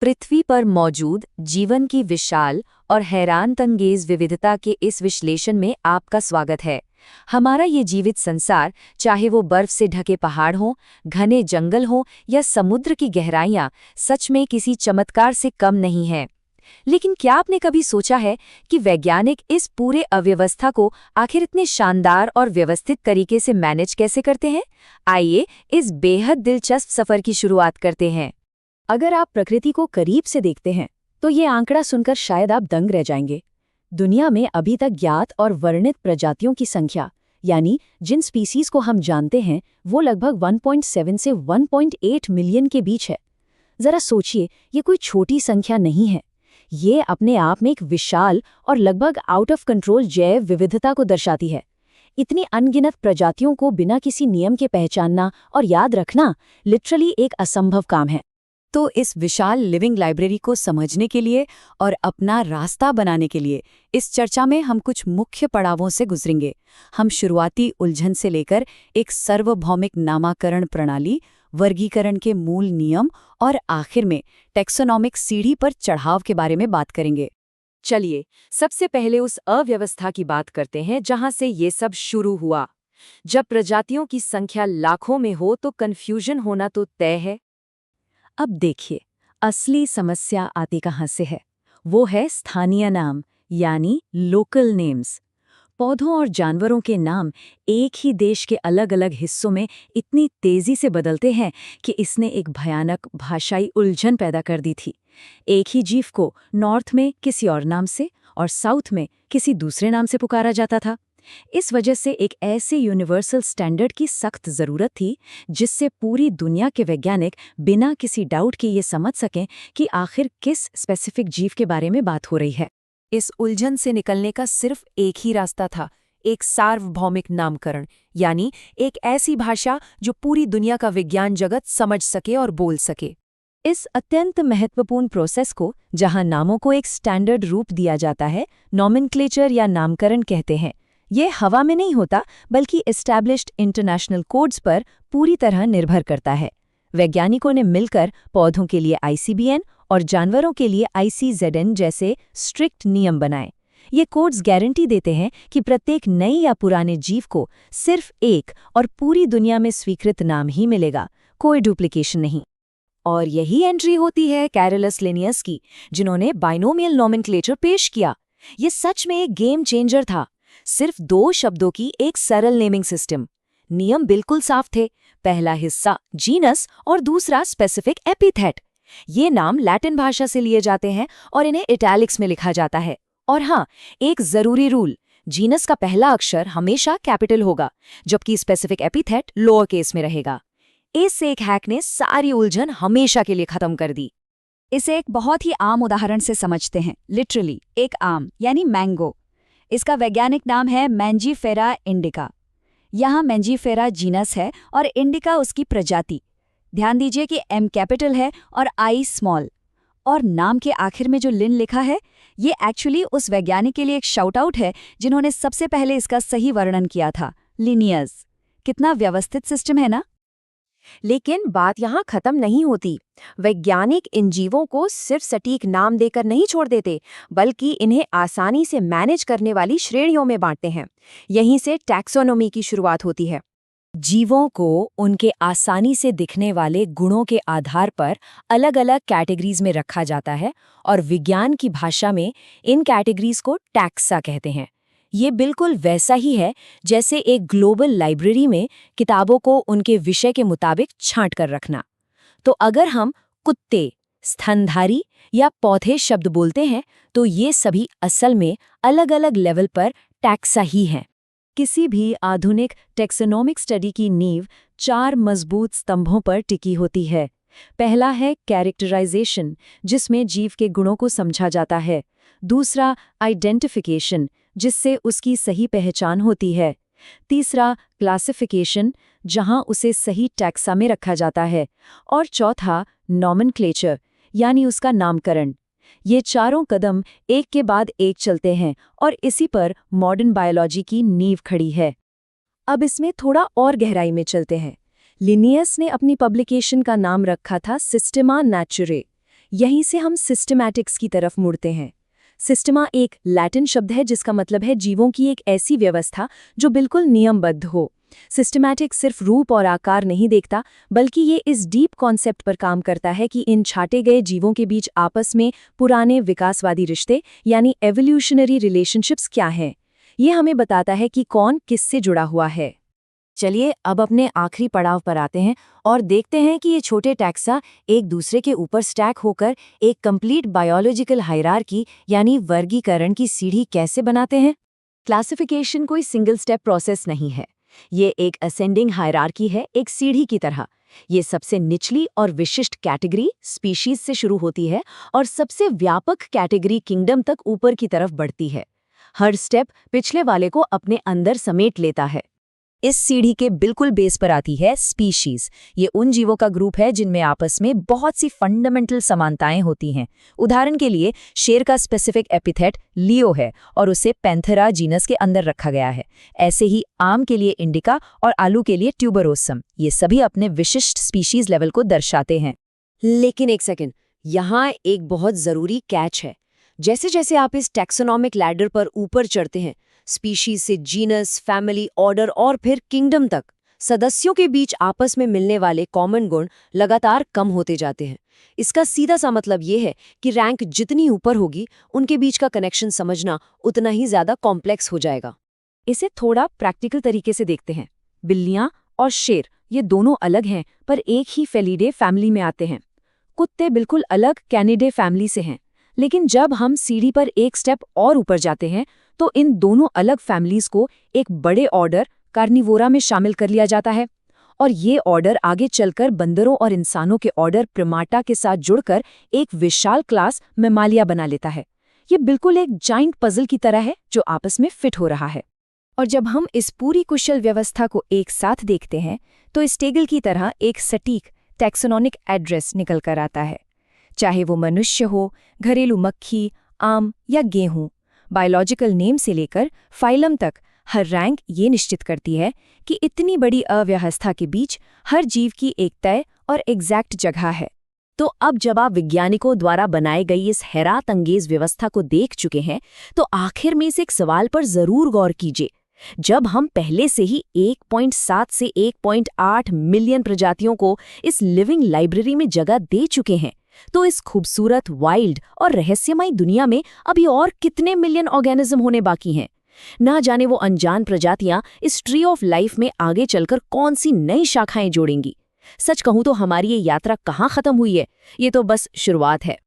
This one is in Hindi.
पृथ्वी पर मौजूद जीवन की विशाल और हैरानतंगेज विविधता के इस विश्लेषण में आपका स्वागत है। हमारा ये जीवित संसार, चाहे वो बर्फ से ढके पहाड़ हों, घने जंगल हों या समुद्र की गहराइयां, सच में किसी चमत्कार से कम नहीं है। लेकिन क्या आपने कभी सोचा है कि वैज्ञानिक इस पूरे अव्यवस्था को आखिर इतने शानदार और व्यवस्थित तरीके से मैनेज कैसे करते हैं? आइए इस बेहद दिलचस्प सफर की शुरुआत करते हैं। अगर आप प्रकृति को करीब से देखते हैं तो ये आंकड़ा सुनकर शायद आप दंग रह जाएंगे। दुनिया में अभी तक ज्ञात और वर्णित प्रजातियों की संख्या, यानी जिन स्पीसीज को हम जानते हैं, वो लगभग 1.7 से 1.8 मिलियन के बीच है। जरा सोचिए, ये कोई छोटी संख्या नहीं है। ये अपने आप में एक विशाल और लगभग आउट ऑफ कंट्रोल जैव विविधता को दर्शाती है। इतनी अनगिनत प्रजातियों को बिना किसी नियम के पहचानना और याद रखना लिटरली एक असंभव काम है। तो इस विशाल लिविंग लाइब्रेरी को समझने के लिए और अपना रास्ता बनाने के लिए इस चर्चा में हम कुछ मुख्य पड़ावों से गुजरेंगे। हम शुरुआती उलझन से लेकर एक सार्वभौमिक नामाकरण प्रणाली, वर्गीकरण के मूल नियम और आखिर में टैक्सोनॉमिक सीढ़ी पर चढ़ाव के बारे में बात करेंगे। चलिए सबसे पहले उस अव्यवस्था की बात करते हैं जहां से ये सब शुरू हुआ। जब प्रजातियों की संख्या लाखों में हो तो कन्फ्यूजन होना तो तय है। अब देखिए, असली समस्या आती कहाँ से है। वो है स्थानीय नाम, यानी लोकल नेम्स। पौधों और जानवरों के नाम एक ही देश के अलग अलग हिस्सों में इतनी तेजी से बदलते हैं कि इसने एक भयानक भाषाई उलझन पैदा कर दी थी। एक ही जीव को नॉर्थ में किसी और नाम से और साउथ में किसी दूसरे नाम से पुकारा जाता था। इस वजह से एक ऐसे यूनिवर्सल स्टैंडर्ड की सख्त ज़रूरत थी जिससे पूरी दुनिया के वैज्ञानिक बिना किसी डाउट के ये समझ सकें कि आखिर किस स्पेसिफिक जीव के बारे में बात हो रही है। इस उलझन से निकलने का सिर्फ एक ही रास्ता था, एक सार्वभौमिक नामकरण, यानी एक ऐसी भाषा जो पूरी दुनिया का विज्ञान जगत समझ सके और बोल सके। इस अत्यंत महत्वपूर्ण प्रोसेस को, जहां नामों को एक स्टैंडर्ड रूप दिया जाता है, नॉमेनक्लेचर या नामकरण कहते हैं। ये हवा में नहीं होता, बल्कि एस्टैब्लिश्ड इंटरनेशनल कोड्स पर पूरी तरह निर्भर करता है। वैज्ञानिकों ने मिलकर पौधों के लिए ICBN और जानवरों के लिए ICZN जैसे स्ट्रिक्ट नियम बनाए। ये कोड्स गारंटी देते हैं कि प्रत्येक नए या पुराने जीव को सिर्फ एक और पूरी दुनिया में स्वीकृत नाम ही मिलेगा, कोई डुप्लीकेशन नहीं। और यही एंट्री होती है कैरोलस लिनियस की, जिन्होंने बाइनोमियल नॉमेनक्लेचर पेश किया। ये सच में एक गेम चेंजर था। सिर्फ 2 शब्दों की एक सरल नेमिंग सिस्टम। नियम बिल्कुल साफ थे, पहला हिस्सा जीनस और दूसरा स्पेसिफिक एपिथेट। ये नाम लैटिन भाषा से लिए जाते हैं और इन्हें इटैलिक्स में लिखा जाता है। और हाँ, एक जरूरी रूल, जीनस का पहला अक्षर हमेशा कैपिटल होगा, जबकि स्पेसिफिक एपिथेट लोअर केस में रहेगा। इस एक हैक ने सारी उलझन हमेशा के लिए खत्म कर दी। इसे एक बहुत ही आम उदाहरण से समझते हैं। लिटरली एक आम, यानी मैंगो। इसका वैज्ञानिक नाम है मैंजीफेरा इंडिका। यहाँ मैंजीफेरा जीनस है और इंडिका उसकी प्रजाति। ध्यान दीजिए कि M कैपिटल है और I स्मॉल। और नाम के आखिर में जो लिन लिखा है, ये एक्चुअली उस वैज्ञानिक के लिए एक शाउट आउट है जिन्होंने सबसे पहले इसका सही वर्णन किया था, लिनियस। कितना व्यवस्थित सिस्टम है ना। लेकिन बात यहाँ खत्म नहीं होती। वैज्ञानिक इन जीवों को सिर्फ सटीक नाम देकर नहीं छोड़ देते, बल्कि इन्हें आसानी से मैनेज करने वाली श्रेणियों में बांटते हैं। यहीं से टैक्सोनॉमी की शुरुआत होती है। जीवों को उनके आसानी से दिखने वाले गुणों के आधार पर अलग अलग कैटेगरीज में रखा जाता है और विज्ञान की भाषा में इन कैटेगरीज को टैक्सा कहते हैं। ये बिल्कुल वैसा ही है जैसे एक ग्लोबल लाइब्रेरी में किताबों को उनके विषय के मुताबिक छांट कर रखना। तो अगर हम कुत्ते, स्तनधारी या पौधे शब्द बोलते हैं, तो ये सभी असल में अलग अलग लेवल पर टैक्सा ही हैं। किसी भी आधुनिक टैक्सोनॉमिक स्टडी की नींव 4 मजबूत स्तंभों पर टिकी होती है। पहला है कैरेक्टराइजेशन, जिसमें जीव के गुणों को समझा जाता है। दूसरा आइडेंटिफिकेशन, जिससे उसकी सही पहचान होती है। तीसरा क्लासिफिकेशन, जहां उसे सही टैक्सा में रखा जाता है। और चौथा नॉमेनक्लेचर, यानी उसका नामकरण। ये चारों कदम एक के बाद एक चलते हैं और इसी पर मॉडर्न बायोलॉजी की नींव खड़ी है। अब इसमें थोड़ा और गहराई में चलते हैं। लिनियस ने अपनी पब्लिकेशन का नाम रखा था सिस्टेमा नेचुरे, यहीं से हम सिस्टमैटिक्स की तरफ मुड़ते हैं। सिस्टमा एक लैटिन शब्द है जिसका मतलब है जीवों की एक ऐसी व्यवस्था जो बिल्कुल नियमबद्ध हो। सिस्टमैटिक सिर्फ रूप और आकार नहीं देखता, बल्कि ये इस डीप कॉन्सेप्ट पर काम करता है कि इन छाटे गए जीवों के बीच आपस में पुराने विकासवादी रिश्ते यानी एवोल्यूशनरी रिलेशनशिप्स क्या हैं। ये हमें बताता है कि कौन किससे जुड़ा हुआ है। चलिए अब अपने आखिरी पड़ाव पर आते हैं और देखते हैं कि ये छोटे टैक्सा एक दूसरे के ऊपर स्टैक होकर एक कंप्लीट बायोलॉजिकल हायरार्की यानी वर्गीकरण की सीढ़ी कैसे बनाते हैं। क्लासिफिकेशन कोई सिंगल स्टेप प्रोसेस नहीं है, ये एक असेंडिंग हायरार्की है, एक सीढ़ी की तरह। ये सबसे निचली और विशिष्ट कैटेगरी स्पीशीज से शुरू होती है और सबसे व्यापक कैटेगरी किंगडम तक ऊपर की तरफ बढ़ती है। हर स्टेप पिछले वाले को अपने अंदर समेट लेता है। इस सीढ़ी के बिल्कुल बेस पर आती है स्पीशीज। ये उन जीवों का ग्रुप है जिनमें आपस में बहुत सी फंडामेंटल समानताएं होती हैं। उदाहरण के लिए शेर का स्पेसिफिक एपिथेट लियो है और उसे पैंथेरा जीनस के अंदर रखा गया है। ऐसे ही आम के लिए इंडिका और आलू के लिए ट्यूबरोसम। ये सभी अपने विशिष्ट स्पीशीज लेवल को दर्शाते हैं। लेकिन एक सेकंड, यहाँ एक बहुत जरूरी कैच है। जैसे जैसे आप इस टैक्सोनॉमिक लैडर पर ऊपर चढ़ते हैं, स्पीशीज से जीनस, फैमिली, ऑर्डर और फिर किंगडम तक, सदस्यों के बीच आपस में मिलने वाले कॉमन गुण लगातार कम होते जाते हैं। इसका सीधा सा मतलब ये है कि रैंक जितनी ऊपर होगी, उनके बीच का कनेक्शन समझना उतना ही ज्यादा कॉम्प्लेक्स हो जाएगा। इसे थोड़ा प्रैक्टिकल तरीके से देखते हैं। बिल्लियां और शेर ये दोनों अलग हैं पर एक ही फेलिडे फैमिली में आते हैं। कुत्ते बिल्कुल अलग कैनिडे फैमिली से हैं। लेकिन जब हम सीढ़ी पर एक स्टेप और ऊपर जाते हैं तो इन दोनों अलग फैमिलीज को एक बड़े ऑर्डर कार्निवोरा में शामिल कर लिया जाता है और ये ऑर्डर आगे चलकर बंदरों और इंसानों के ऑर्डर प्रिमाटा के साथ जुड़कर एक विशाल क्लास मैमालिया बना लेता है। ये बिल्कुल एक जाइंट पजल की तरह है जो आपस में फिट हो रहा है। और जब हम इस पूरी कुशल व्यवस्था को एक साथ देखते हैं तो इस टेबल की तरह एक सटीक टैक्सोनॉमिक एड्रेस निकल कर आता है। चाहे वो मनुष्य हो, घरेलू मक्खी, आम या गेहूं, बायोलॉजिकल नेम से लेकर फाइलम तक हर रैंक ये निश्चित करती है कि इतनी बड़ी अव्यवस्था के बीच हर जीव की एक तय और एग्जैक्ट जगह है। तो अब जब आप वैज्ञानिकों द्वारा बनाई गई इस हैरात अंगेज व्यवस्था को देख चुके हैं तो आखिर में इस एक सवाल पर जरूर गौर कीजिए। जब हम पहले से ही 1.7 से 1.8 मिलियन प्रजातियों को इस लिविंग लाइब्रेरी में जगह दे चुके हैं, तो इस खूबसूरत, वाइल्ड और रहस्यमयी दुनिया में अभी और कितने मिलियन ऑर्गेनिज्म होने बाकी हैं। ना जाने वो अनजान प्रजातियां इस ट्री ऑफ लाइफ में आगे चलकर कौन सी नई शाखाएं जोड़ेंगी। सच कहूं तो हमारी ये यात्रा कहाँ खत्म हुई है, ये तो बस शुरुआत है।